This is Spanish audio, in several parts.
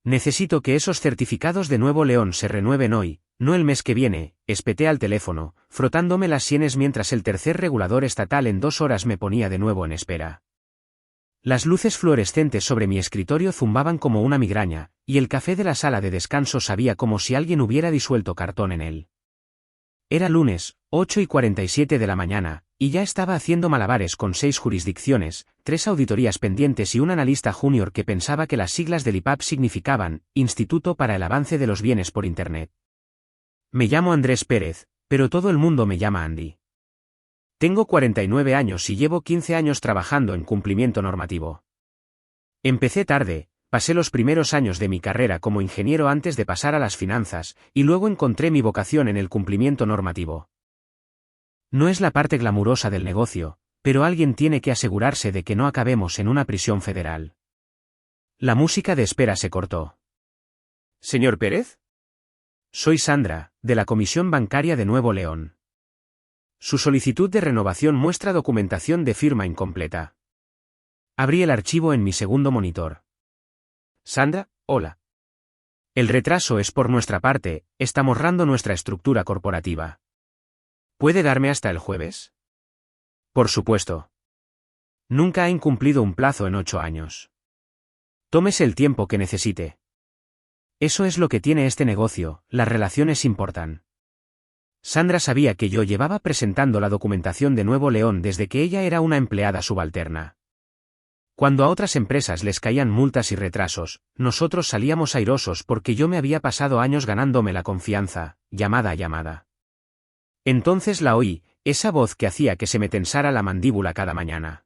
Necesito que esos certificados de Nuevo León se renueven hoy, no el mes que viene, espeté al teléfono, frotándome las sienes mientras el tercer regulador estatal en 2 horas me ponía de nuevo en espera. Las luces fluorescentes sobre mi escritorio zumbaban como una migraña, y el café de la sala de descanso sabía como si alguien hubiera disuelto cartón en él. Era lunes, 8:47 de la mañana, y ya estaba haciendo malabares con 6 jurisdicciones, 3 auditorías pendientes y un analista junior que pensaba que las siglas del IPAP significaban Instituto para el Avance de los Bienes por Internet. Me llamo Andrés Pérez, pero todo el mundo me llama Andy. Tengo 49 años y llevo 15 años trabajando en cumplimiento normativo. Empecé tarde, pasé los primeros años de mi carrera como ingeniero antes de pasar a las finanzas, y luego encontré mi vocación en el cumplimiento normativo. No es la parte glamurosa del negocio, pero alguien tiene que asegurarse de que no acabemos en una prisión federal. La música de espera se cortó. ¿Señor Pérez? Soy Sandra, de la Comisión Bancaria de Nuevo León. Su solicitud de renovación muestra documentación de firma incompleta. Abrí el archivo en mi segundo monitor. Sandra, hola. El retraso es por nuestra parte, estamos honrando nuestra estructura corporativa. ¿Puede darme hasta el jueves? Por supuesto. Nunca ha incumplido un plazo en 8 años. Tómese el tiempo que necesite. Eso es lo que tiene este negocio, las relaciones importan. Sandra sabía que yo llevaba presentando la documentación de Nuevo León desde que ella era una empleada subalterna. Cuando a otras empresas les caían multas y retrasos, nosotros salíamos airosos porque yo me había pasado años ganándome la confianza, llamada a llamada. Entonces la oí, esa voz que hacía que se me tensara la mandíbula cada mañana.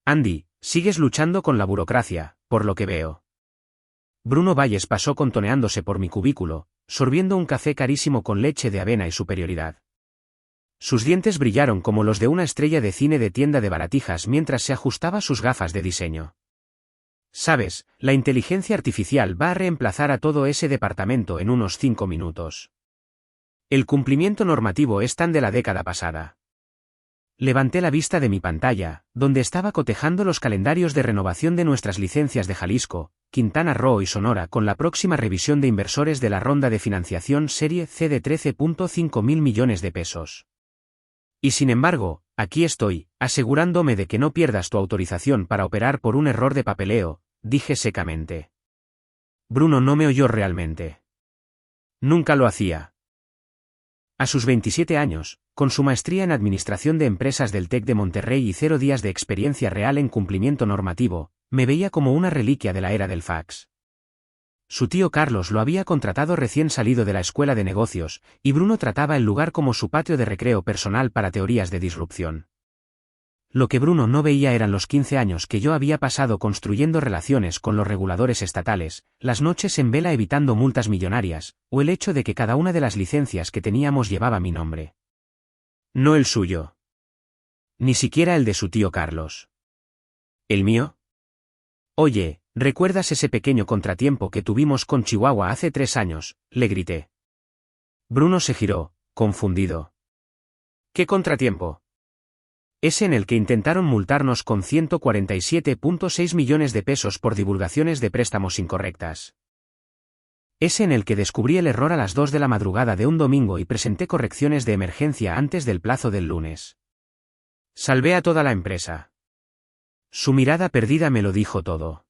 Andy, sigues luchando con la burocracia, por lo que veo. Bruno Valles pasó contoneándose por mi cubículo, sorbiendo un café carísimo con leche de avena y superioridad. Sus dientes brillaron como los de una estrella de cine de tienda de baratijas mientras se ajustaba sus gafas de diseño. Sabes, la inteligencia artificial va a reemplazar a todo ese departamento en unos 5 minutos. El cumplimiento normativo es tan de la década pasada. Levanté la vista de mi pantalla, donde estaba cotejando los calendarios de renovación de nuestras licencias de Jalisco, Quintana Roo y Sonora con la próxima revisión de inversores de la ronda de financiación Serie C de 13.5 mil millones de pesos. Y sin embargo, aquí estoy, asegurándome de que no pierdas tu autorización para operar por un error de papeleo, dije secamente. Bruno no me oyó realmente. Nunca lo hacía. A sus 27 años, con su maestría en Administración de Empresas del TEC de Monterrey y 0 días de experiencia real en cumplimiento normativo, me veía como una reliquia de la era del fax. Su tío Carlos lo había contratado recién salido de la escuela de negocios, y Bruno trataba el lugar como su patio de recreo personal para teorías de disrupción. Lo que Bruno no veía eran los 15 años que yo había pasado construyendo relaciones con los reguladores estatales, las noches en vela evitando multas millonarias, o el hecho de que cada una de las licencias que teníamos llevaba mi nombre. No el suyo. Ni siquiera el de su tío Carlos. ¿El mío? Oye, ¿recuerdas ese pequeño contratiempo que tuvimos con Chihuahua hace 3 años? Le grité. Bruno se giró, confundido. ¿Qué contratiempo? Ese en el que intentaron multarnos con 147.6 millones de pesos por divulgaciones de préstamos incorrectas. Ese en el que descubrí el error a las 2 de la madrugada de un domingo y presenté correcciones de emergencia antes del plazo del lunes. Salvé a toda la empresa. Su mirada perdida me lo dijo todo.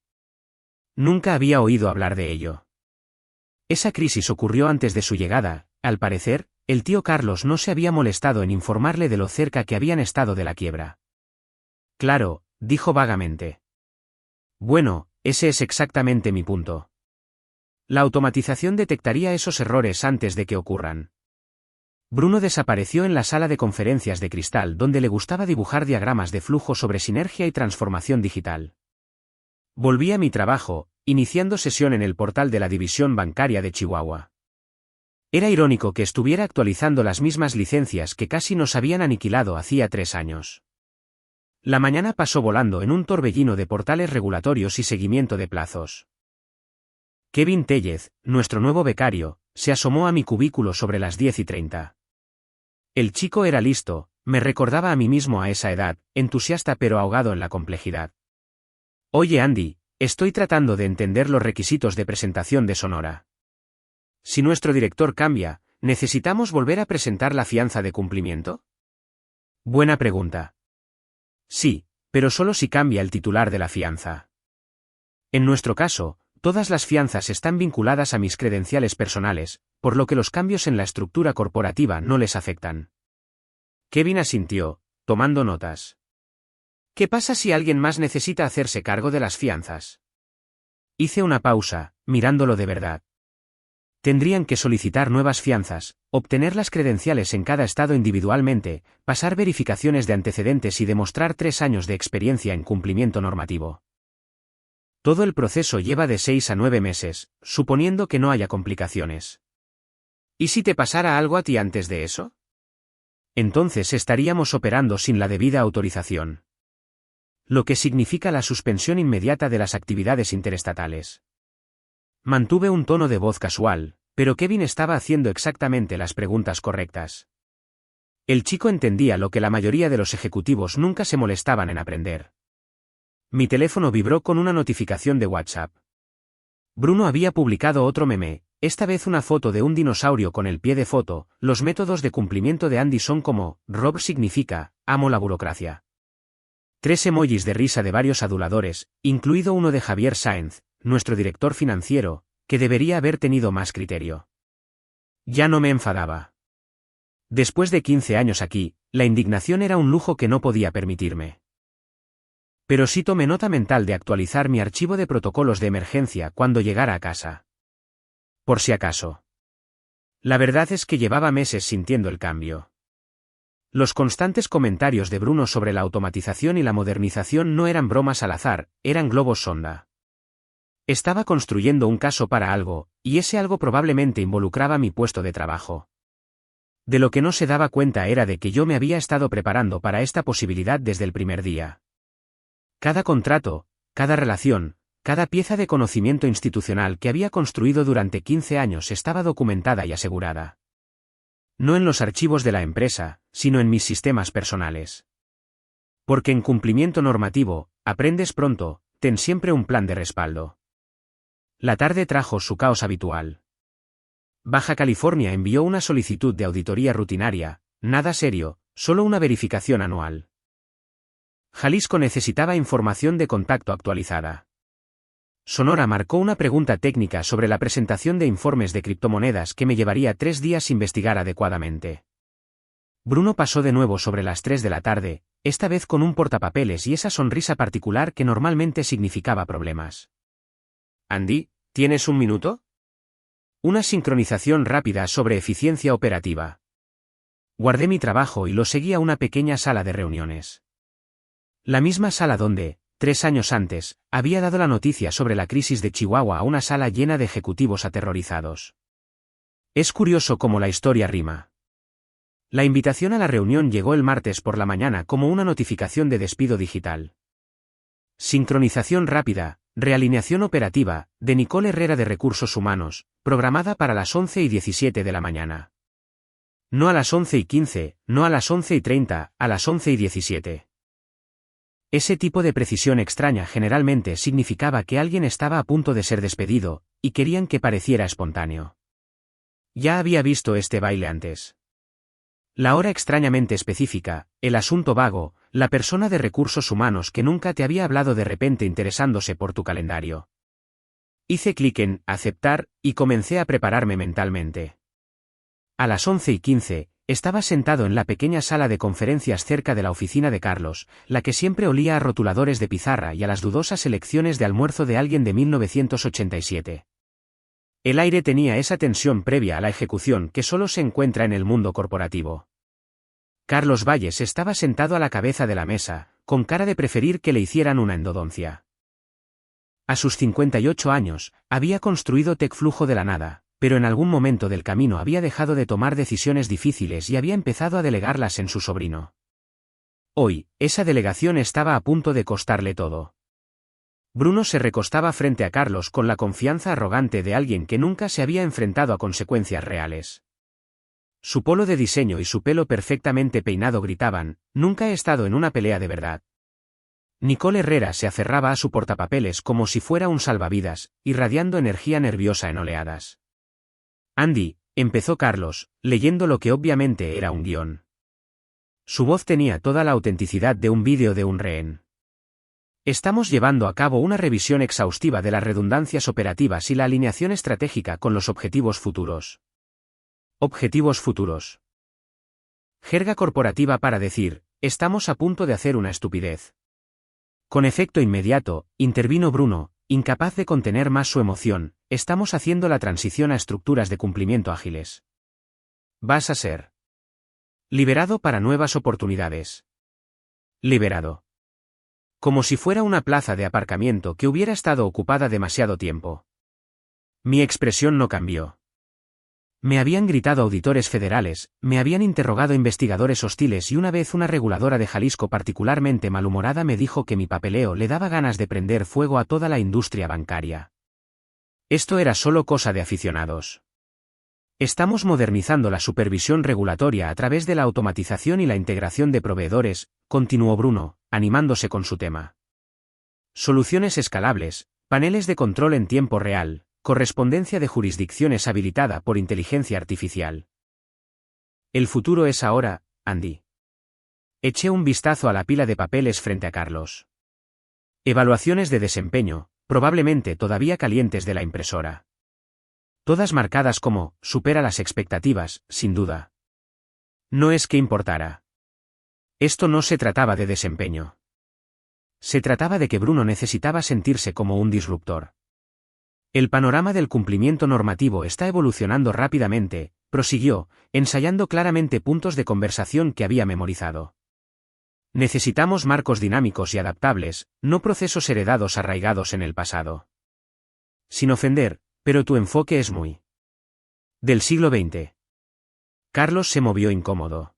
Nunca había oído hablar de ello. Esa crisis ocurrió antes de su llegada, al parecer. El tío Carlos no se había molestado en informarle de lo cerca que habían estado de la quiebra. Claro, dijo vagamente. Bueno, ese es exactamente mi punto. La automatización detectaría esos errores antes de que ocurran. Bruno desapareció en la sala de conferencias de cristal donde le gustaba dibujar diagramas de flujo sobre sinergia y transformación digital. Volví a mi trabajo, iniciando sesión en el portal de la División Bancaria de Chihuahua. Era irónico que estuviera actualizando las mismas licencias que casi nos habían aniquilado hacía 3 años. La mañana pasó volando en un torbellino de portales regulatorios y seguimiento de plazos. Kevin Tellez, nuestro nuevo becario, se asomó a mi cubículo sobre las 10:30. El chico era listo, me recordaba a mí mismo a esa edad, entusiasta pero ahogado en la complejidad. Oye Andy, Estoy tratando de entender los requisitos de presentación de Sonora. Si nuestro director cambia, ¿necesitamos volver a presentar la fianza de cumplimiento? Buena pregunta. Sí, pero solo si cambia el titular de la fianza. En nuestro caso, todas las fianzas están vinculadas a mis credenciales personales, por lo que los cambios en la estructura corporativa no les afectan. Kevin asintió, tomando notas. ¿Qué pasa si alguien más necesita hacerse cargo de las fianzas? Hice una pausa, mirándolo de verdad. Tendrían que solicitar nuevas fianzas, obtener las credenciales en cada estado individualmente, pasar verificaciones de antecedentes y demostrar 3 años de experiencia en cumplimiento normativo. Todo el proceso lleva de 6 a 9 meses, suponiendo que no haya complicaciones. ¿Y si te pasara algo a ti antes de eso? Entonces estaríamos operando sin la debida autorización. Lo que significa la suspensión inmediata de las actividades interestatales. Mantuve un tono de voz casual, pero Kevin estaba haciendo exactamente las preguntas correctas. El chico entendía lo que la mayoría de los ejecutivos nunca se molestaban en aprender. Mi teléfono vibró con una notificación de WhatsApp. Bruno había publicado otro meme, esta vez una foto de un dinosaurio con el pie de foto. Los métodos de cumplimiento de Andy son como, Rob significa, amo la burocracia. 3 emojis de risa de varios aduladores, incluido uno de Javier Sáenz, nuestro director financiero, que debería haber tenido más criterio. Ya no me enfadaba. Después de 15 años aquí, la indignación era un lujo que no podía permitirme. Pero sí tomé nota mental de actualizar mi archivo de protocolos de emergencia cuando llegara a casa. Por si acaso. La verdad es que llevaba meses sintiendo el cambio. Los constantes comentarios de Bruno sobre la automatización y la modernización no eran bromas al azar, eran globos sonda. Estaba construyendo un caso para algo, y ese algo probablemente involucraba mi puesto de trabajo. De lo que no se daba cuenta era de que yo me había estado preparando para esta posibilidad desde el primer día. Cada contrato, cada relación, cada pieza de conocimiento institucional que había construido durante 15 años estaba documentada y asegurada. No en los archivos de la empresa, sino en mis sistemas personales. Porque en cumplimiento normativo, aprendes pronto, ten siempre un plan de respaldo. La tarde trajo su caos habitual. Baja California envió una solicitud de auditoría rutinaria, nada serio, solo una verificación anual. Jalisco necesitaba información de contacto actualizada. Sonora marcó una pregunta técnica sobre la presentación de informes de criptomonedas que me llevaría 3 días investigar adecuadamente. Bruno pasó de nuevo sobre las 3 de la tarde, esta vez con un portapapeles y esa sonrisa particular que normalmente significaba problemas. Andy, ¿tienes un minuto? Una sincronización rápida sobre eficiencia operativa. Guardé mi trabajo y lo seguí a una pequeña sala de reuniones. La misma sala donde, 3 años antes, había dado la noticia sobre la crisis de Chihuahua a una sala llena de ejecutivos aterrorizados. Es curioso cómo la historia rima. La invitación a la reunión llegó el martes por la mañana como una notificación de despido digital. Sincronización rápida, realineación operativa, de Nicole Herrera de Recursos Humanos, programada para las 11:17 de la mañana. No a las 11:15, no a las 11:30, a las 11:17. Ese tipo de precisión extraña generalmente significaba que alguien estaba a punto de ser despedido, y querían que pareciera espontáneo. Ya había visto este baile antes. La hora extrañamente específica, el asunto vago, la persona de recursos humanos que nunca te había hablado de repente interesándose por tu calendario. Hice clic en «aceptar» y comencé a prepararme mentalmente. A las 11:15, estaba sentado en la pequeña sala de conferencias cerca de la oficina de Carlos, la que siempre olía a rotuladores de pizarra y a las dudosas elecciones de almuerzo de alguien de 1987. El aire tenía esa tensión previa a la ejecución que solo se encuentra en el mundo corporativo. Carlos Valles estaba sentado a la cabeza de la mesa, con cara de preferir que le hicieran una endodoncia. A sus 58 años, había construido TechFlujo de la nada, pero en algún momento del camino había dejado de tomar decisiones difíciles y había empezado a delegarlas en su sobrino. Hoy, esa delegación estaba a punto de costarle todo. Bruno se recostaba frente a Carlos con la confianza arrogante de alguien que nunca se había enfrentado a consecuencias reales. Su polo de diseño y su pelo perfectamente peinado gritaban, nunca he estado en una pelea de verdad. Nicole Herrera se aferraba a su portapapeles como si fuera un salvavidas, irradiando energía nerviosa en oleadas. Andy, empezó Carlos, leyendo lo que obviamente era un guión. Su voz tenía toda la autenticidad de un vídeo de un rehén. Estamos llevando a cabo una revisión exhaustiva de las redundancias operativas y la alineación estratégica con los objetivos futuros. Objetivos futuros. Jerga corporativa para decir, estamos a punto de hacer una estupidez. Con efecto inmediato, intervino Bruno, incapaz de contener más su emoción, estamos haciendo la transición a estructuras de cumplimiento ágiles. Vas a ser liberado para nuevas oportunidades. Liberado. Como si fuera una plaza de aparcamiento que hubiera estado ocupada demasiado tiempo. Mi expresión no cambió. Me habían gritado auditores federales, me habían interrogado investigadores hostiles y una vez una reguladora de Jalisco particularmente malhumorada me dijo que mi papeleo le daba ganas de prender fuego a toda la industria bancaria. Esto era solo cosa de aficionados. Estamos modernizando la supervisión regulatoria a través de la automatización y la integración de proveedores, continuó Bruno, animándose con su tema. Soluciones escalables, paneles de control en tiempo real, correspondencia de jurisdicciones habilitada por inteligencia artificial. El futuro es ahora, Andy. Eché un vistazo a la pila de papeles frente a Carlos. Evaluaciones de desempeño, probablemente todavía calientes de la impresora. Todas marcadas como, supera las expectativas, sin duda. No es que importara. Esto no se trataba de desempeño. Se trataba de que Bruno necesitaba sentirse como un disruptor. El panorama del cumplimiento normativo está evolucionando rápidamente, prosiguió, ensayando claramente puntos de conversación que había memorizado. Necesitamos marcos dinámicos y adaptables, no procesos heredados arraigados en el pasado. Sin ofender, pero tu enfoque es muy del siglo XX. Carlos se movió incómodo.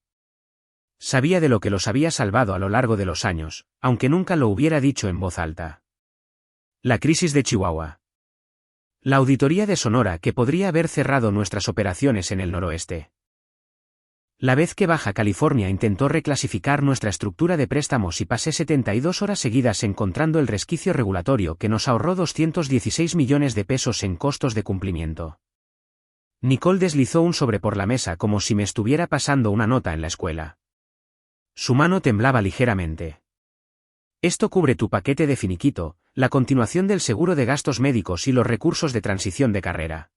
Sabía de lo que los había salvado a lo largo de los años, aunque nunca lo hubiera dicho en voz alta. La crisis de Chihuahua. La auditoría de Sonora que podría haber cerrado nuestras operaciones en el noroeste. La vez que Baja California intentó reclasificar nuestra estructura de préstamos y pasé 72 horas seguidas encontrando el resquicio regulatorio que nos ahorró 216 millones de pesos en costos de cumplimiento. Nicole deslizó un sobre por la mesa como si me estuviera pasando una nota en la escuela. Su mano temblaba ligeramente. Esto cubre tu paquete de finiquito, la continuación del seguro de gastos médicos y los recursos de transición de carrera.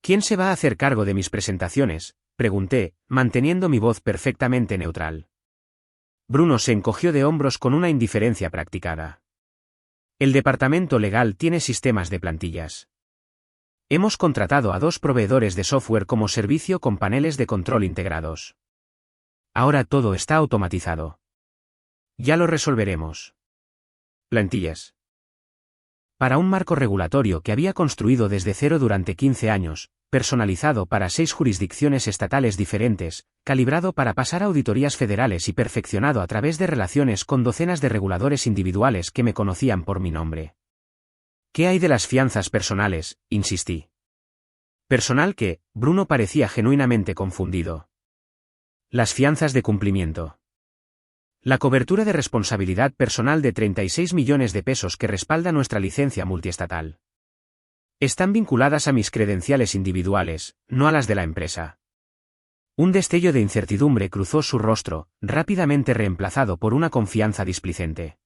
¿Quién se va a hacer cargo de mis presentaciones?, pregunté, manteniendo mi voz perfectamente neutral. Bruno se encogió de hombros con una indiferencia practicada. El departamento legal tiene sistemas de plantillas. Hemos contratado a 2 proveedores de software como servicio con paneles de control integrados. Ahora todo está automatizado. Ya lo resolveremos. Plantillas. Para un marco regulatorio que había construido desde cero durante 15 años, personalizado para 6 jurisdicciones estatales diferentes, calibrado para pasar auditorías federales y perfeccionado a través de relaciones con docenas de reguladores individuales que me conocían por mi nombre. ¿Qué hay de las fianzas personales?, insistí. Personal que, Bruno parecía genuinamente confundido. Las fianzas de cumplimiento. La cobertura de responsabilidad personal de 36 millones de pesos que respalda nuestra licencia multiestatal. Están vinculadas a mis credenciales individuales, no a las de la empresa. Un destello de incertidumbre cruzó su rostro, rápidamente reemplazado por una confianza displicente.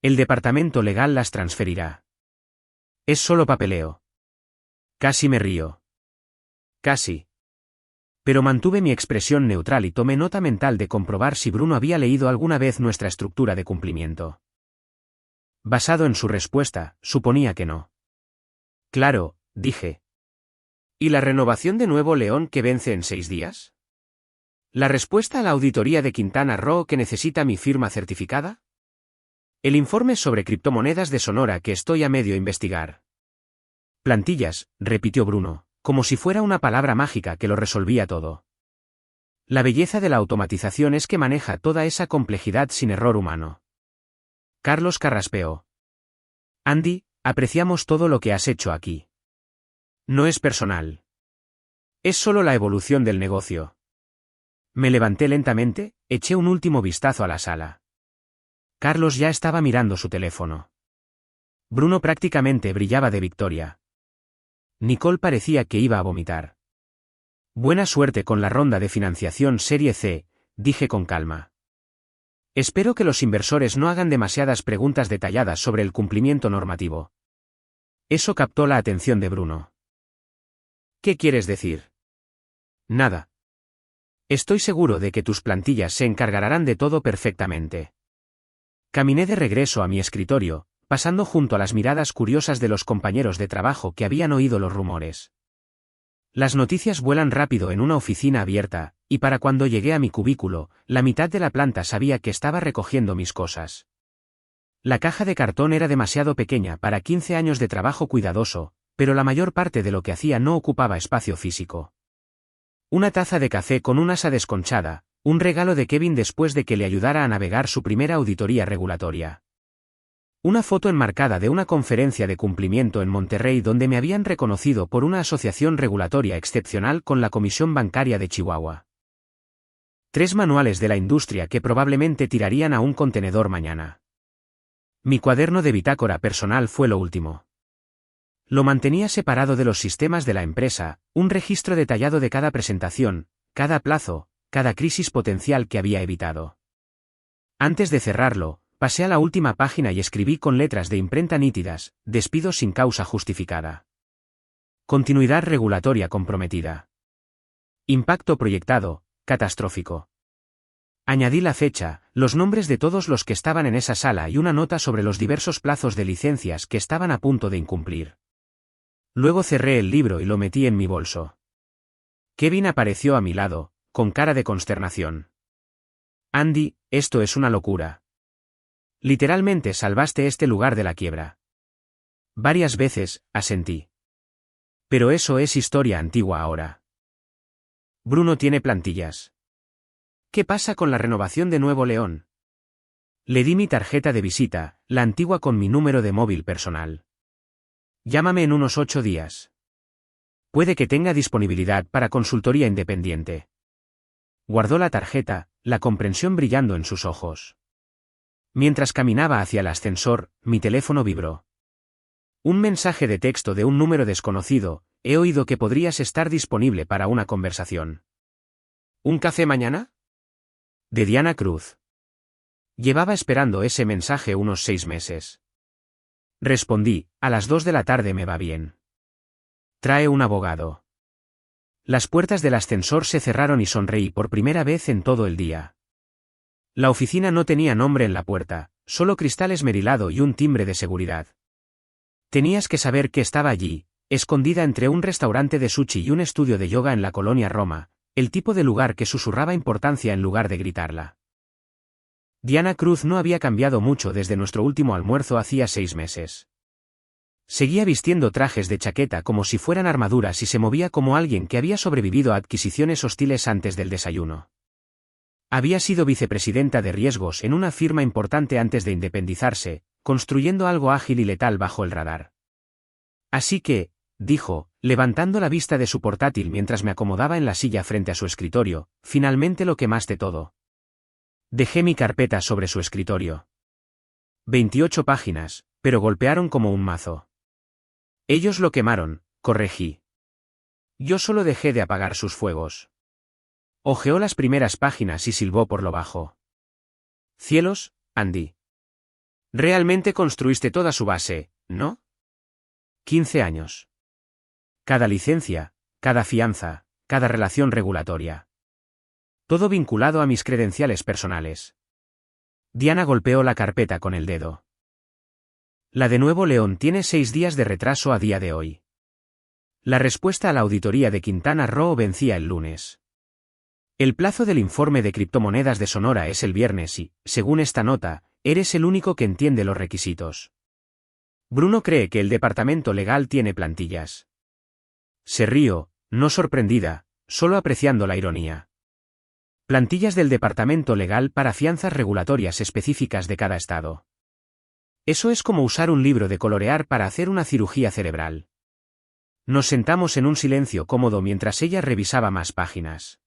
El departamento legal las transferirá. Es solo papeleo. Casi me río. Casi. Pero mantuve mi expresión neutral y tomé nota mental de comprobar si Bruno había leído alguna vez nuestra estructura de cumplimiento. Basado en su respuesta, suponía que no. Claro, dije. ¿Y la renovación de Nuevo León que vence en 6 días? ¿La respuesta a la auditoría de Quintana Roo que necesita mi firma certificada? El informe sobre criptomonedas de Sonora que estoy a medio investigar. Plantillas, repitió Bruno, como si fuera una palabra mágica que lo resolvía todo. La belleza de la automatización es que maneja toda esa complejidad sin error humano. Carlos carraspeó. Andy, apreciamos todo lo que has hecho aquí. No es personal. Es solo la evolución del negocio. Me levanté lentamente, eché un último vistazo a la sala. Carlos ya estaba mirando su teléfono. Bruno prácticamente brillaba de victoria. Nicole parecía que iba a vomitar. Buena suerte con la ronda de financiación Serie C, dije con calma. Espero que los inversores no hagan demasiadas preguntas detalladas sobre el cumplimiento normativo. Eso captó la atención de Bruno. ¿Qué quieres decir? Nada. Estoy seguro de que tus plantillas se encargarán de todo perfectamente. Caminé de regreso a mi escritorio, pasando junto a las miradas curiosas de los compañeros de trabajo que habían oído los rumores. Las noticias vuelan rápido en una oficina abierta, y para cuando llegué a mi cubículo, la mitad de la planta sabía que estaba recogiendo mis cosas. La caja de cartón era demasiado pequeña para 15 años de trabajo cuidadoso, pero la mayor parte de lo que hacía no ocupaba espacio físico. Una taza de café con un asa desconchada, un regalo de Kevin después de que le ayudara a navegar su primera auditoría regulatoria. Una foto enmarcada de una conferencia de cumplimiento en Monterrey donde me habían reconocido por una asociación regulatoria excepcional con la Comisión Bancaria de Chihuahua. 3 manuales de la industria que probablemente tirarían a un contenedor mañana. Mi cuaderno de bitácora personal fue lo último. Lo mantenía separado de los sistemas de la empresa, un registro detallado de cada presentación, cada plazo, cada crisis potencial que había evitado. Antes de cerrarlo, pasé a la última página y escribí con letras de imprenta nítidas: despido sin causa justificada. Continuidad regulatoria comprometida. Impacto proyectado, catastrófico. Añadí la fecha, los nombres de todos los que estaban en esa sala y una nota sobre los diversos plazos de licencias que estaban a punto de incumplir. Luego cerré el libro y lo metí en mi bolso. Kevin apareció a mi lado, con cara de consternación. Andy, esto es una locura. Literalmente salvaste este lugar de la quiebra. Varias veces, asentí. Pero eso es historia antigua ahora. Bruno tiene plantillas. ¿Qué pasa con la renovación de Nuevo León? Le di mi tarjeta de visita, la antigua con mi número de móvil personal. Llámame en unos 8 días. Puede que tenga disponibilidad para consultoría independiente. Guardó la tarjeta, la comprensión brillando en sus ojos. Mientras caminaba hacia el ascensor, mi teléfono vibró. Un mensaje de texto de un número desconocido: he oído que podrías estar disponible para una conversación. ¿Un café mañana? De Diana Cruz. Llevaba esperando ese mensaje unos 6 meses. Respondí: a las 2 de la tarde me va bien. Trae un abogado. Las puertas del ascensor se cerraron y sonreí por primera vez en todo el día. La oficina no tenía nombre en la puerta, solo cristal esmerilado y un timbre de seguridad. Tenías que saber que estaba allí, escondida entre un restaurante de sushi y un estudio de yoga en la colonia Roma, el tipo de lugar que susurraba importancia en lugar de gritarla. Diana Cruz no había cambiado mucho desde nuestro último almuerzo hacía 6 meses. Seguía vistiendo trajes de chaqueta como si fueran armaduras y se movía como alguien que había sobrevivido a adquisiciones hostiles antes del desayuno. Había sido vicepresidenta de riesgos en una firma importante antes de independizarse, construyendo algo ágil y letal bajo el radar. Así que, dijo, levantando la vista de su portátil mientras me acomodaba en la silla frente a su escritorio, finalmente lo quemaste todo. Dejé mi carpeta sobre su escritorio. 28 páginas, pero golpearon como un mazo. Ellos lo quemaron, corregí. Yo solo dejé de apagar sus fuegos. Hojeó las primeras páginas y silbó por lo bajo. Cielos, Andy. Realmente construiste toda su base, ¿no? 15 años. Cada licencia, cada fianza, cada relación regulatoria. Todo vinculado a mis credenciales personales. Diana golpeó la carpeta con el dedo. La de Nuevo León tiene 6 días de retraso a día de hoy. La respuesta a la auditoría de Quintana Roo vencía el lunes. El plazo del informe de criptomonedas de Sonora es el viernes y, según esta nota, eres el único que entiende los requisitos. Bruno cree que el departamento legal tiene plantillas. Se rió, no sorprendida, solo apreciando la ironía. Plantillas del departamento legal para fianzas regulatorias específicas de cada estado. Eso es como usar un libro de colorear para hacer una cirugía cerebral. Nos sentamos en un silencio cómodo mientras ella revisaba más páginas.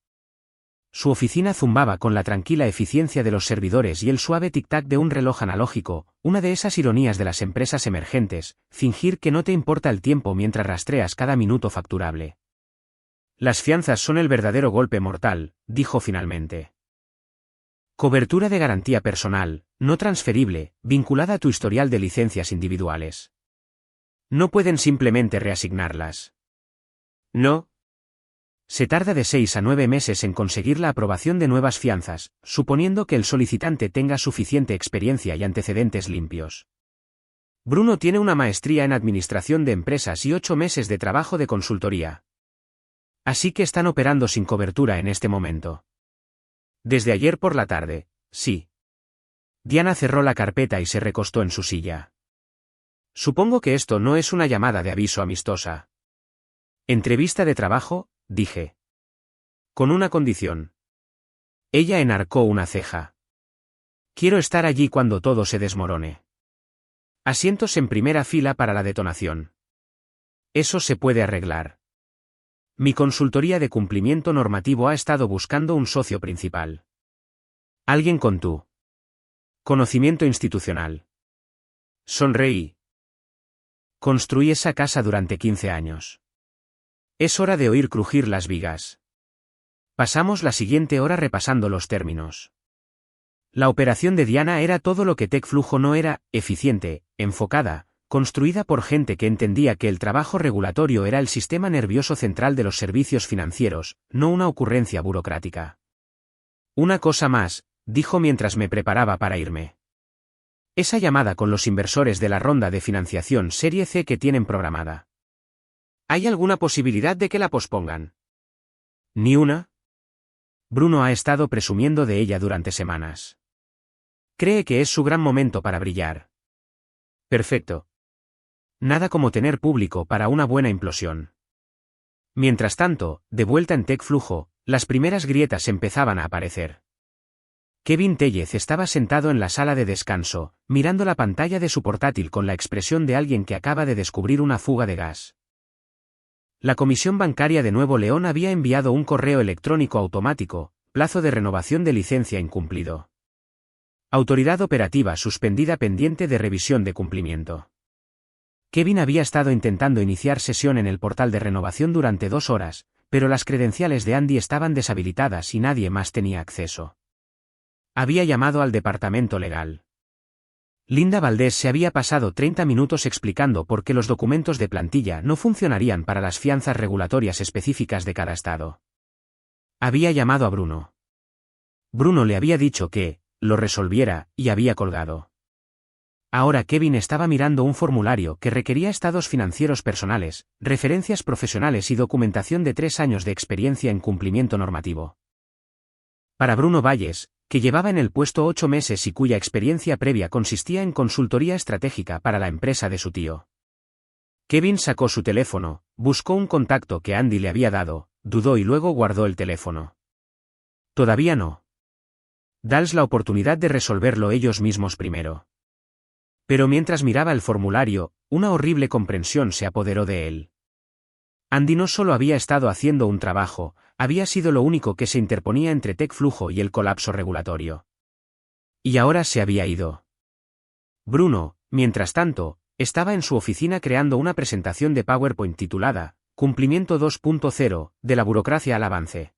Su oficina zumbaba con la tranquila eficiencia de los servidores y el suave tic-tac de un reloj analógico, una de esas ironías de las empresas emergentes, fingir que no te importa el tiempo mientras rastreas cada minuto facturable. Las fianzas son el verdadero golpe mortal, dijo finalmente. Cobertura de garantía personal, no transferible, vinculada a tu historial de licencias individuales. No pueden simplemente reasignarlas. No. Se tarda de 6 a 9 meses en conseguir la aprobación de nuevas fianzas, suponiendo que el solicitante tenga suficiente experiencia y antecedentes limpios. Bruno tiene una maestría en administración de empresas y 8 meses de trabajo de consultoría. Así que están operando sin cobertura en este momento. Desde ayer por la tarde, sí. Diana cerró la carpeta y se recostó en su silla. Supongo que esto no es una llamada de aviso amistosa. Entrevista de trabajo, dije. Con una condición. Ella enarcó una ceja. Quiero estar allí cuando todo se desmorone. Asientos en primera fila para la detonación. Eso se puede arreglar. Mi consultoría de cumplimiento normativo ha estado buscando un socio principal. Alguien con tu conocimiento institucional. Sonreí. Construí esa casa durante 15 años. Es hora de oír crujir las vigas. Pasamos la siguiente hora repasando los términos. La operación de Diana era todo lo que TechFlujo no era: eficiente, enfocada, construida por gente que entendía que el trabajo regulatorio era el sistema nervioso central de los servicios financieros, no una ocurrencia burocrática. Una cosa más, dijo mientras me preparaba para irme. Esa llamada con los inversores de la ronda de financiación Serie C que tienen programada. ¿Hay alguna posibilidad de que la pospongan? ¿Ni una? Bruno ha estado presumiendo de ella durante semanas. Cree que es su gran momento para brillar. Perfecto. Nada como tener público para una buena implosión. Mientras tanto, de vuelta en TechFlujo, las primeras grietas empezaban a aparecer. Kevin Tellez estaba sentado en la sala de descanso, mirando la pantalla de su portátil con la expresión de alguien que acaba de descubrir una fuga de gas. La Comisión Bancaria de Nuevo León había enviado un correo electrónico automático: plazo de renovación de licencia incumplido. Autoridad operativa suspendida pendiente de revisión de cumplimiento. Kevin había estado intentando iniciar sesión en el portal de renovación durante 2 horas, pero las credenciales de Andy estaban deshabilitadas y nadie más tenía acceso. Había llamado al departamento legal. Linda Valdés se había pasado 30 minutos explicando por qué los documentos de plantilla no funcionarían para las fianzas regulatorias específicas de cada estado. Había llamado a Bruno. Bruno le había dicho que lo resolviera, y había colgado. Ahora Kevin estaba mirando un formulario que requería estados financieros personales, referencias profesionales y documentación de 3 años de experiencia en cumplimiento normativo. Para Bruno Valles, que llevaba en el puesto 8 meses y cuya experiencia previa consistía en consultoría estratégica para la empresa de su tío. Kevin sacó su teléfono, buscó un contacto que Andy le había dado, dudó y luego guardó el teléfono. Todavía no. Dales la oportunidad de resolverlo ellos mismos primero. Pero mientras miraba el formulario, una horrible comprensión se apoderó de él. Andy no solo había estado haciendo un trabajo, había sido lo único que se interponía entre TechFlujo y el colapso regulatorio. Y ahora se había ido. Bruno, mientras tanto, estaba en su oficina creando una presentación de PowerPoint titulada Cumplimiento 2.0, de la burocracia al avance.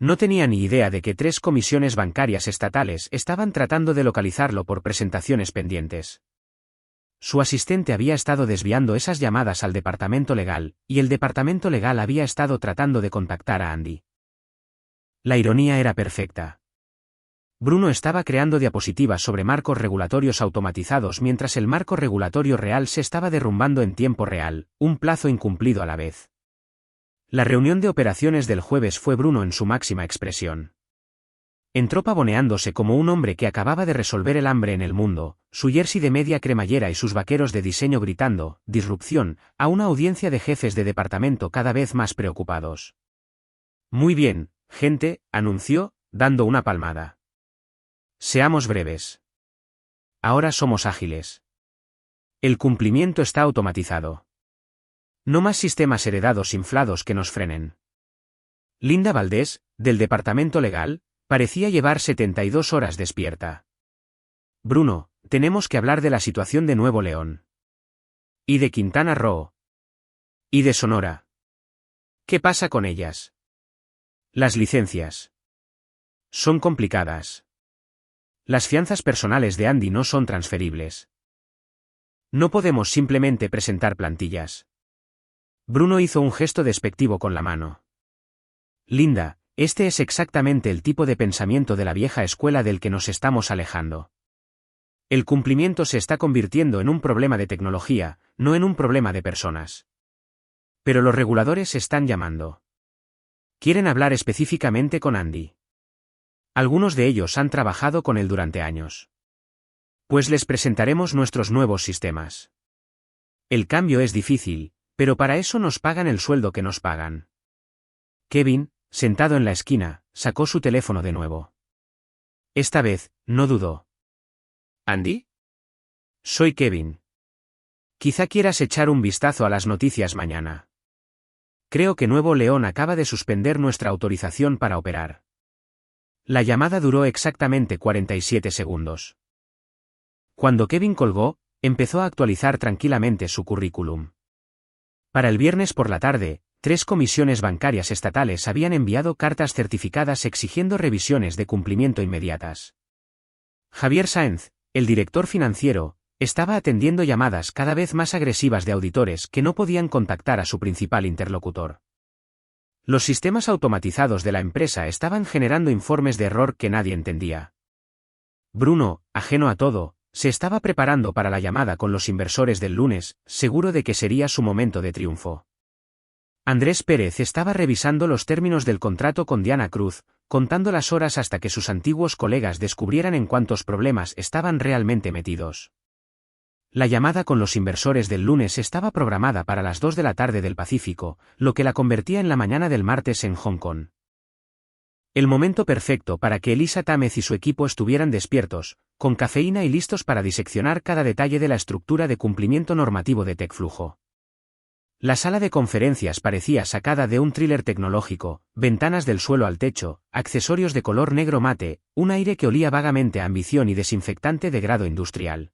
No tenía ni idea de que 3 comisiones bancarias estatales estaban tratando de localizarlo por presentaciones pendientes. Su asistente había estado desviando esas llamadas al departamento legal, y el departamento legal había estado tratando de contactar a Andy. La ironía era perfecta. Bruno estaba creando diapositivas sobre marcos regulatorios automatizados mientras el marco regulatorio real se estaba derrumbando en tiempo real, un plazo incumplido a la vez. La reunión de operaciones del jueves fue Bruno en su máxima expresión. Entró pavoneándose como un hombre que acababa de resolver el hambre en el mundo, su jersey de media cremallera y sus vaqueros de diseño gritando «disrupción» a una audiencia de jefes de departamento cada vez más preocupados. «Muy bien, gente», anunció, dando una palmada. «Seamos breves. Ahora somos ágiles. El cumplimiento está automatizado. No más sistemas heredados inflados que nos frenen. Linda Valdés, del departamento legal, parecía llevar 72 horas despierta. Bruno, tenemos que hablar de la situación de Nuevo León. Y de Quintana Roo. Y de Sonora. ¿Qué pasa con ellas? Las licencias. Son complicadas. Las fianzas personales de Andy no son transferibles. No podemos simplemente presentar plantillas. Bruno hizo un gesto despectivo con la mano. Linda, este es exactamente el tipo de pensamiento de la vieja escuela del que nos estamos alejando. El cumplimiento se está convirtiendo en un problema de tecnología, no en un problema de personas. Pero los reguladores están llamando. Quieren hablar específicamente con Andy. Algunos de ellos han trabajado con él durante años. Pues les presentaremos nuestros nuevos sistemas. El cambio es difícil, pero para eso nos pagan el sueldo que nos pagan. Kevin, sentado en la esquina, sacó su teléfono de nuevo. Esta vez, no dudó. ¿Andy? Soy Kevin. Quizá quieras echar un vistazo a las noticias mañana. Creo que Nuevo León acaba de suspender nuestra autorización para operar. La llamada duró exactamente 47 segundos. Cuando Kevin colgó, empezó a actualizar tranquilamente su currículum. Para el viernes por la tarde, 3 comisiones bancarias estatales habían enviado cartas certificadas exigiendo revisiones de cumplimiento inmediatas. Javier Sáenz, el director financiero, estaba atendiendo llamadas cada vez más agresivas de auditores que no podían contactar a su principal interlocutor. Los sistemas automatizados de la empresa estaban generando informes de error que nadie entendía. Bruno, ajeno a todo, se estaba preparando para la llamada con los inversores del lunes, seguro de que sería su momento de triunfo. Andrés Pérez estaba revisando los términos del contrato con Diana Cruz, contando las horas hasta que sus antiguos colegas descubrieran en cuántos problemas estaban realmente metidos. La llamada con los inversores del lunes estaba programada para las 2 de la tarde del Pacífico, lo que la convertía en la mañana del martes en Hong Kong. El momento perfecto para que Elisa Támez y su equipo estuvieran despiertos, con cafeína y listos para diseccionar cada detalle de la estructura de cumplimiento normativo de TechFlujo. La sala de conferencias parecía sacada de un thriller tecnológico, ventanas del suelo al techo, accesorios de color negro mate, un aire que olía vagamente a ambición y desinfectante de grado industrial.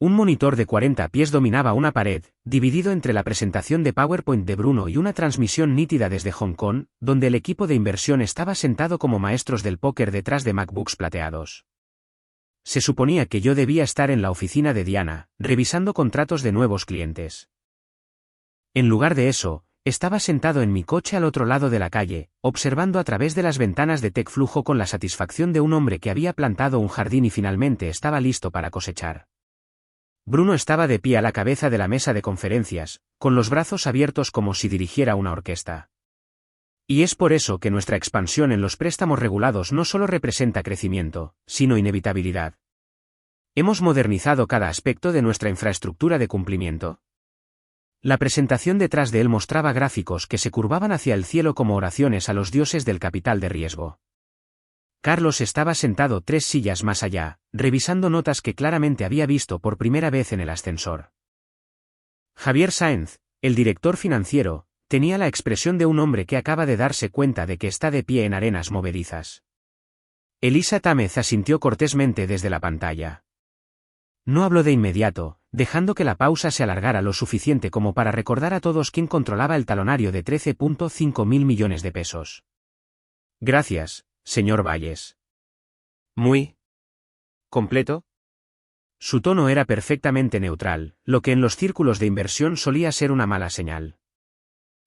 Un monitor de 40 pies dominaba una pared, dividido entre la presentación de PowerPoint de Bruno y una transmisión nítida desde Hong Kong, donde el equipo de inversión estaba sentado como maestros del póker detrás de MacBooks plateados. Se suponía que yo debía estar en la oficina de Diana, revisando contratos de nuevos clientes. En lugar de eso, estaba sentado en mi coche al otro lado de la calle, observando a través de las ventanas de TechFlujo con la satisfacción de un hombre que había plantado un jardín y finalmente estaba listo para cosechar. Bruno estaba de pie a la cabeza de la mesa de conferencias, con los brazos abiertos como si dirigiera una orquesta. Y es por eso que nuestra expansión en los préstamos regulados no solo representa crecimiento, sino inevitabilidad. Hemos modernizado cada aspecto de nuestra infraestructura de cumplimiento. La presentación detrás de él mostraba gráficos que se curvaban hacia el cielo como oraciones a los dioses del capital de riesgo. Carlos estaba sentado 3 sillas más allá, revisando notas que claramente había visto por primera vez en el ascensor. Javier Sáenz, el director financiero, tenía la expresión de un hombre que acaba de darse cuenta de que está de pie en arenas movedizas. Elisa Támez asintió cortésmente desde la pantalla. No habló de inmediato, dejando que la pausa se alargara lo suficiente como para recordar a todos quién controlaba el talonario de 13.5 mil millones de pesos. Gracias, señor Valles. ¿Muy completo? Su tono era perfectamente neutral, lo que en los círculos de inversión solía ser una mala señal.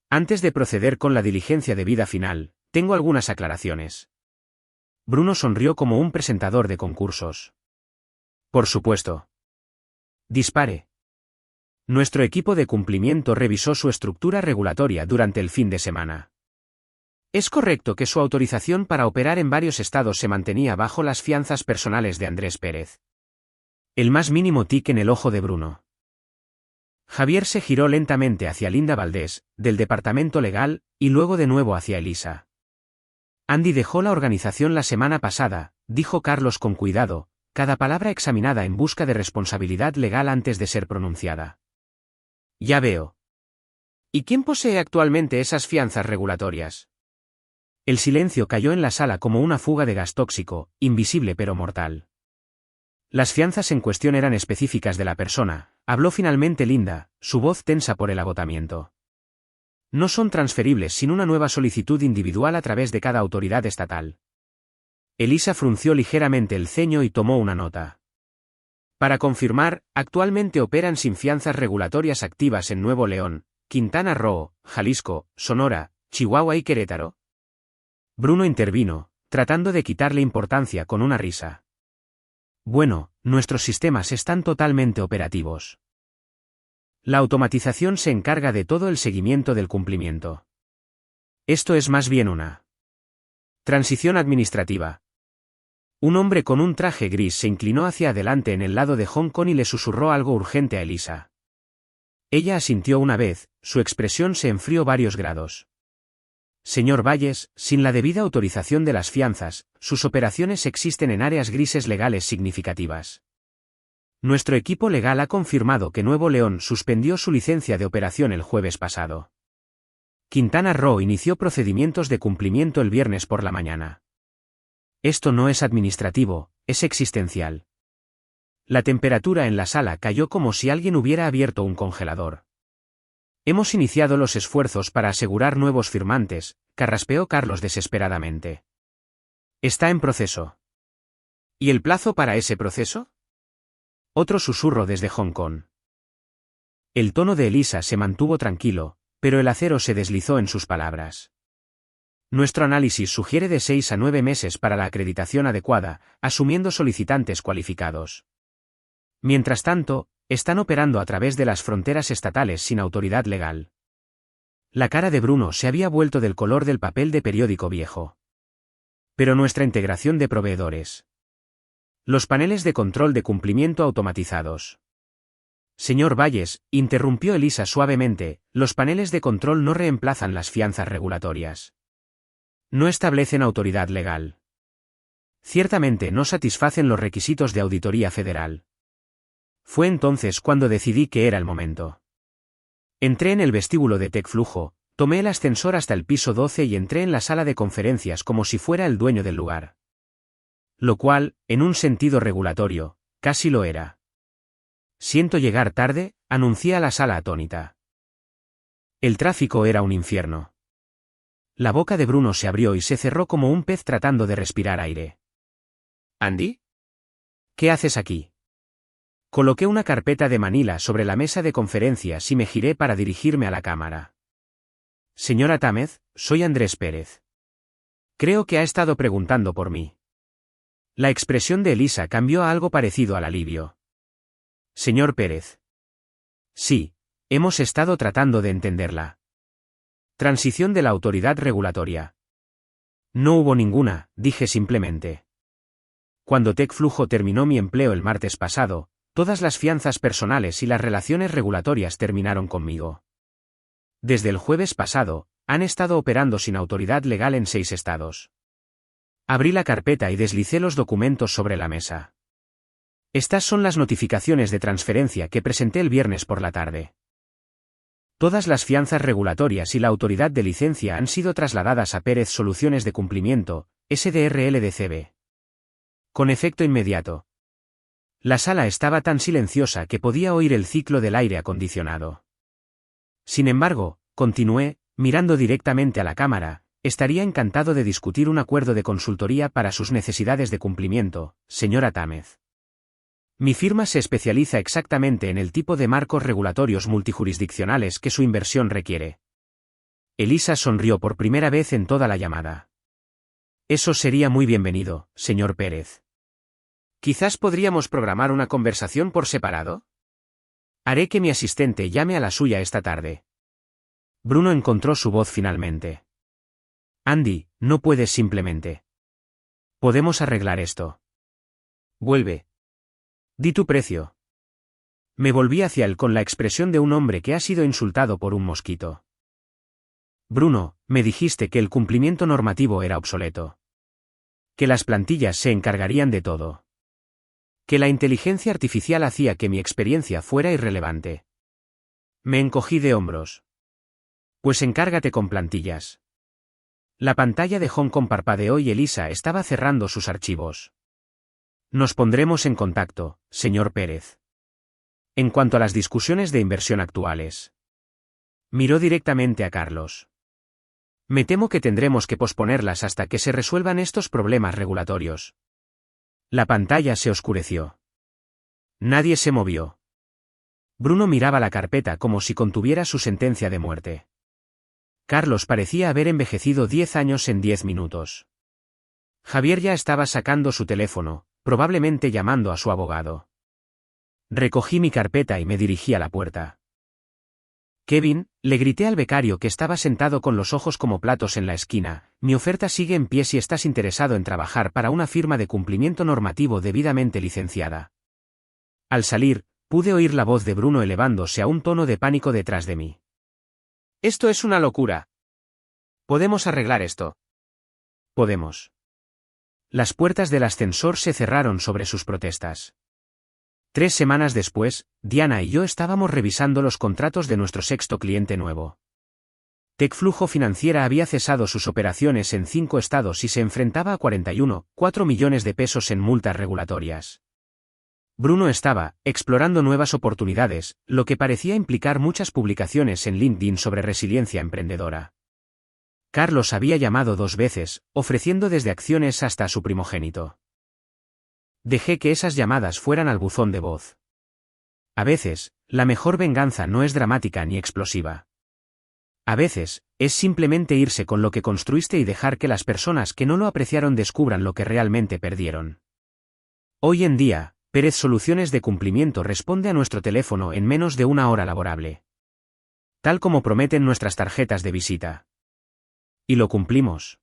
Antes de proceder con la diligencia debida final, tengo algunas aclaraciones. Bruno sonrió como un presentador de concursos. Por supuesto. Dispare. Nuestro equipo de cumplimiento revisó su estructura regulatoria durante el fin de semana. ¿Es correcto que su autorización para operar en varios estados se mantenía bajo las fianzas personales de Andrés Pérez? El más mínimo tic en el ojo de Bruno. Javier se giró lentamente hacia Linda Valdés, del departamento legal, y luego de nuevo hacia Elisa. Andy dejó la organización la semana pasada, dijo Carlos con cuidado, cada palabra examinada en busca de responsabilidad legal antes de ser pronunciada. Ya veo. ¿Y quién posee actualmente esas fianzas regulatorias? El silencio cayó en la sala como una fuga de gas tóxico, invisible pero mortal. Las fianzas en cuestión eran específicas de la persona, habló finalmente Linda, su voz tensa por el agotamiento. No son transferibles sin una nueva solicitud individual a través de cada autoridad estatal. Elisa frunció ligeramente el ceño y tomó una nota. Para confirmar, actualmente operan sin fianzas regulatorias activas en Nuevo León, Quintana Roo, Jalisco, Sonora, Chihuahua y Querétaro. Bruno intervino, tratando de quitarle importancia con una risa. Bueno, nuestros sistemas están totalmente operativos. La automatización se encarga de todo el seguimiento del cumplimiento. Esto es más bien una transición administrativa. Un hombre con un traje gris se inclinó hacia adelante en el lado de Hong Kong y le susurró algo urgente a Elisa. Ella asintió una vez, su expresión se enfrió varios grados. Señor Valles, sin la debida autorización de las fianzas, sus operaciones existen en áreas grises legales significativas. Nuestro equipo legal ha confirmado que Nuevo León suspendió su licencia de operación el jueves pasado. Quintana Roo inició procedimientos de cumplimiento el viernes por la mañana. Esto no es administrativo, es existencial. La temperatura en la sala cayó como si alguien hubiera abierto un congelador. Hemos iniciado los esfuerzos para asegurar nuevos firmantes, carraspeó Carlos desesperadamente. Está en proceso. ¿Y el plazo para ese proceso? Otro susurro desde Hong Kong. El tono de Elisa se mantuvo tranquilo, pero el acero se deslizó en sus palabras. Nuestro análisis sugiere de 6 a 9 meses para la acreditación adecuada, asumiendo solicitantes cualificados. Mientras tanto, están operando a través de las fronteras estatales sin autoridad legal. La cara de Bruno se había vuelto del color del papel de periódico viejo. Pero nuestra integración de proveedores. Los paneles de control de cumplimiento automatizados. Señor Valles, interrumpió Elisa suavemente, los paneles de control no reemplazan las fianzas regulatorias. No establecen autoridad legal. Ciertamente no satisfacen los requisitos de auditoría federal. Fue entonces cuando decidí que era el momento. Entré en el vestíbulo de Tecflujo, tomé el ascensor hasta el piso 12 y entré en la sala de conferencias como si fuera el dueño del lugar. Lo cual, en un sentido regulatorio, casi lo era. Siento llegar tarde, anuncié a la sala atónita. El tráfico era un infierno. La boca de Bruno se abrió y se cerró como un pez tratando de respirar aire. ¿Andy? ¿Qué haces aquí? Coloqué una carpeta de Manila sobre la mesa de conferencias y me giré para dirigirme a la cámara. Señora Támez, soy Andrés Pérez. Creo que ha estado preguntando por mí. La expresión de Elisa cambió a algo parecido al alivio. Señor Pérez. Sí, hemos estado tratando de entenderla. Transición de la autoridad regulatoria. No hubo ninguna, dije simplemente. Cuando Tecflujo terminó mi empleo el martes pasado, todas las fianzas personales y las relaciones regulatorias terminaron conmigo. Desde el jueves pasado, han estado operando sin autoridad legal en 6 estados. Abrí la carpeta y deslicé los documentos sobre la mesa. Estas son las notificaciones de transferencia que presenté el viernes por la tarde. Todas las fianzas regulatorias y la autoridad de licencia han sido trasladadas a Pérez Soluciones de Cumplimiento, SDRL DCB. Con efecto inmediato. La sala estaba tan silenciosa que podía oír el ciclo del aire acondicionado. Sin embargo, continué, mirando directamente a la cámara, estaría encantado de discutir un acuerdo de consultoría para sus necesidades de cumplimiento, señora Támez. Mi firma se especializa exactamente en el tipo de marcos regulatorios multijurisdiccionales que su inversión requiere. Elisa sonrió por primera vez en toda la llamada. Eso sería muy bienvenido, señor Pérez. ¿Quizás podríamos programar una conversación por separado? Haré que mi asistente llame a la suya esta tarde. Bruno encontró su voz finalmente. Andy, no puedes simplemente. Podemos arreglar esto. Vuelve. Di tu precio. Me volví hacia él con la expresión de un hombre que ha sido insultado por un mosquito. Bruno, me dijiste que el cumplimiento normativo era obsoleto. Que las plantillas se encargarían de todo. Que la inteligencia artificial hacía que mi experiencia fuera irrelevante. Me encogí de hombros. Pues encárgate con plantillas. La pantalla de Hong Kong parpadeó y Elisa estaba cerrando sus archivos. Nos pondremos en contacto, señor Pérez. En cuanto a las discusiones de inversión actuales. Miró directamente a Carlos. Me temo que tendremos que posponerlas hasta que se resuelvan estos problemas regulatorios. La pantalla se oscureció. Nadie se movió. Bruno miraba la carpeta como si contuviera su sentencia de muerte. Carlos parecía haber envejecido 10 años en 10 minutos. Javier ya estaba sacando su teléfono, probablemente llamando a su abogado. Recogí mi carpeta y me dirigí a la puerta. Kevin, le grité al becario que estaba sentado con los ojos como platos en la esquina, mi oferta sigue en pie si estás interesado en trabajar para una firma de cumplimiento normativo debidamente licenciada. Al salir, pude oír la voz de Bruno elevándose a un tono de pánico detrás de mí. Esto es una locura. ¿Podemos arreglar esto? Podemos. Las puertas del ascensor se cerraron sobre sus protestas. 3 semanas después, Diana y yo estábamos revisando los contratos de nuestro sexto cliente nuevo. Tech Flujo Financiera había cesado sus operaciones en 5 estados y se enfrentaba a 41,4 millones de pesos en multas regulatorias. Bruno estaba explorando nuevas oportunidades, lo que parecía implicar muchas publicaciones en LinkedIn sobre resiliencia emprendedora. Carlos había llamado 2 veces, ofreciendo desde acciones hasta a su primogénito. Dejé que esas llamadas fueran al buzón de voz. A veces, la mejor venganza no es dramática ni explosiva. A veces, es simplemente irse con lo que construiste y dejar que las personas que no lo apreciaron descubran lo que realmente perdieron. Hoy en día, Pérez Soluciones de Cumplimiento responde a nuestro teléfono en menos de 1 hora laborable. Tal como prometen nuestras tarjetas de visita. Y lo cumplimos.